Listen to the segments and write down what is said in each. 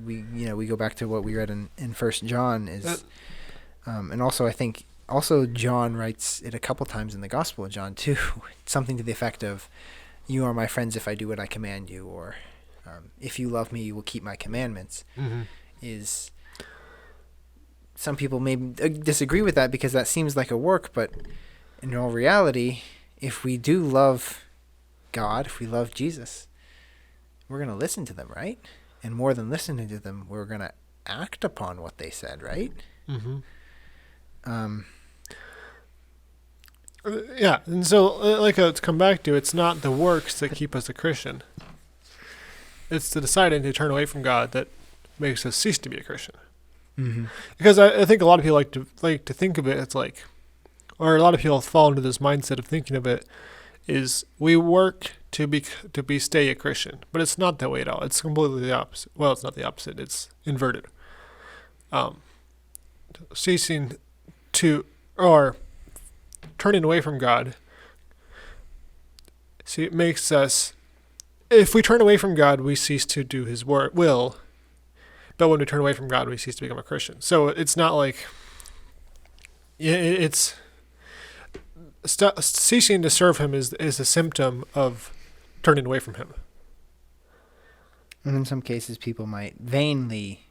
we go back to what we read in 1 John is, and also I think also John writes it a couple times in the Gospel of John too, something to the effect of, "You are my friends if I do what I command you," or "If you love me, you will keep my commandments." Mm-hmm. Is some people may disagree with that because that seems like a work, but in all reality, if we do love God, if we love Jesus, we're going to listen to them, right? And more than listening to them, we're going to act upon what they said, right? Mm-hmm. Yeah, and so to come back to, it's not the works that keep us a Christian. It's the deciding to turn away from God that makes us cease to be a Christian. Mm-hmm. Because I think a lot of people like to think of it, it's like, or a lot of people fall into this mindset of thinking of it, is we work to stay a Christian, but it's not that way at all. It's completely the opposite. Well, it's not the opposite. It's inverted. Ceasing to, or turning away from God. See, it makes us, if we turn away from God, we cease to do His will. But when we turn away from God, we cease to become a Christian. So it's not like, it's ceasing to serve Him is a symptom of turning away from Him. And in some cases, people might vainly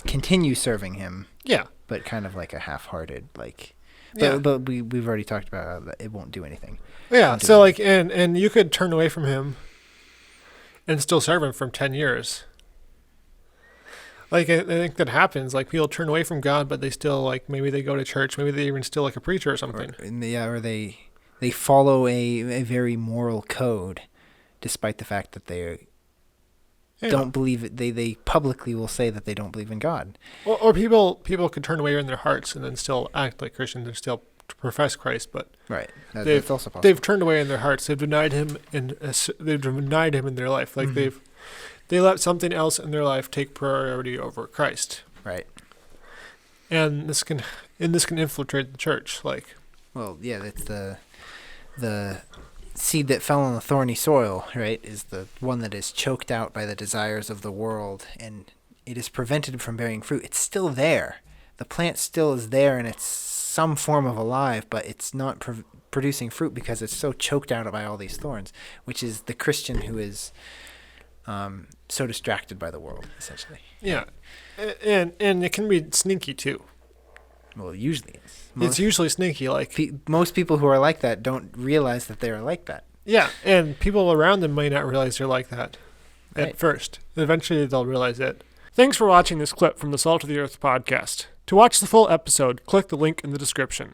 continue serving Him. Yeah. But kind of like a half-hearted, like. Yeah. But we've already talked about how that it won't do anything. Yeah. So like, and you could turn away from Him and still serve Him for 10 years. Like, I think that happens. Like, people turn away from God, but they still, like, maybe they go to church. Maybe they even still like a preacher or something. Or they follow a very moral code, despite the fact that they don't believe it. They publicly will say that they don't believe in God. Or people could turn away in their hearts and then still act like Christians and still profess Christ, but right. That's also possible. They've turned away in their hearts. They've denied Him, and they've denied Him in their life. Like they let something else in their life take priority over Christ. Right. And this can infiltrate the church. Like, well, yeah, that's the seed that fell on the thorny soil, right, is the one that is choked out by the desires of the world, and it is prevented from bearing fruit. It's still there. The plant still is there, and it's some form of alive, but it's not producing fruit because it's so choked out by all these thorns, which is the Christian who is so distracted by the world, essentially. Yeah, and it can be sneaky too. Well, it usually is. It's usually sneaky. Like most people who are like that don't realize that they are like that. Yeah, and people around them may not realize they're like that at first. Eventually, they'll realize it. Thanks for watching this clip from the Salt of the Earth podcast. To watch the full episode, click the link in the description.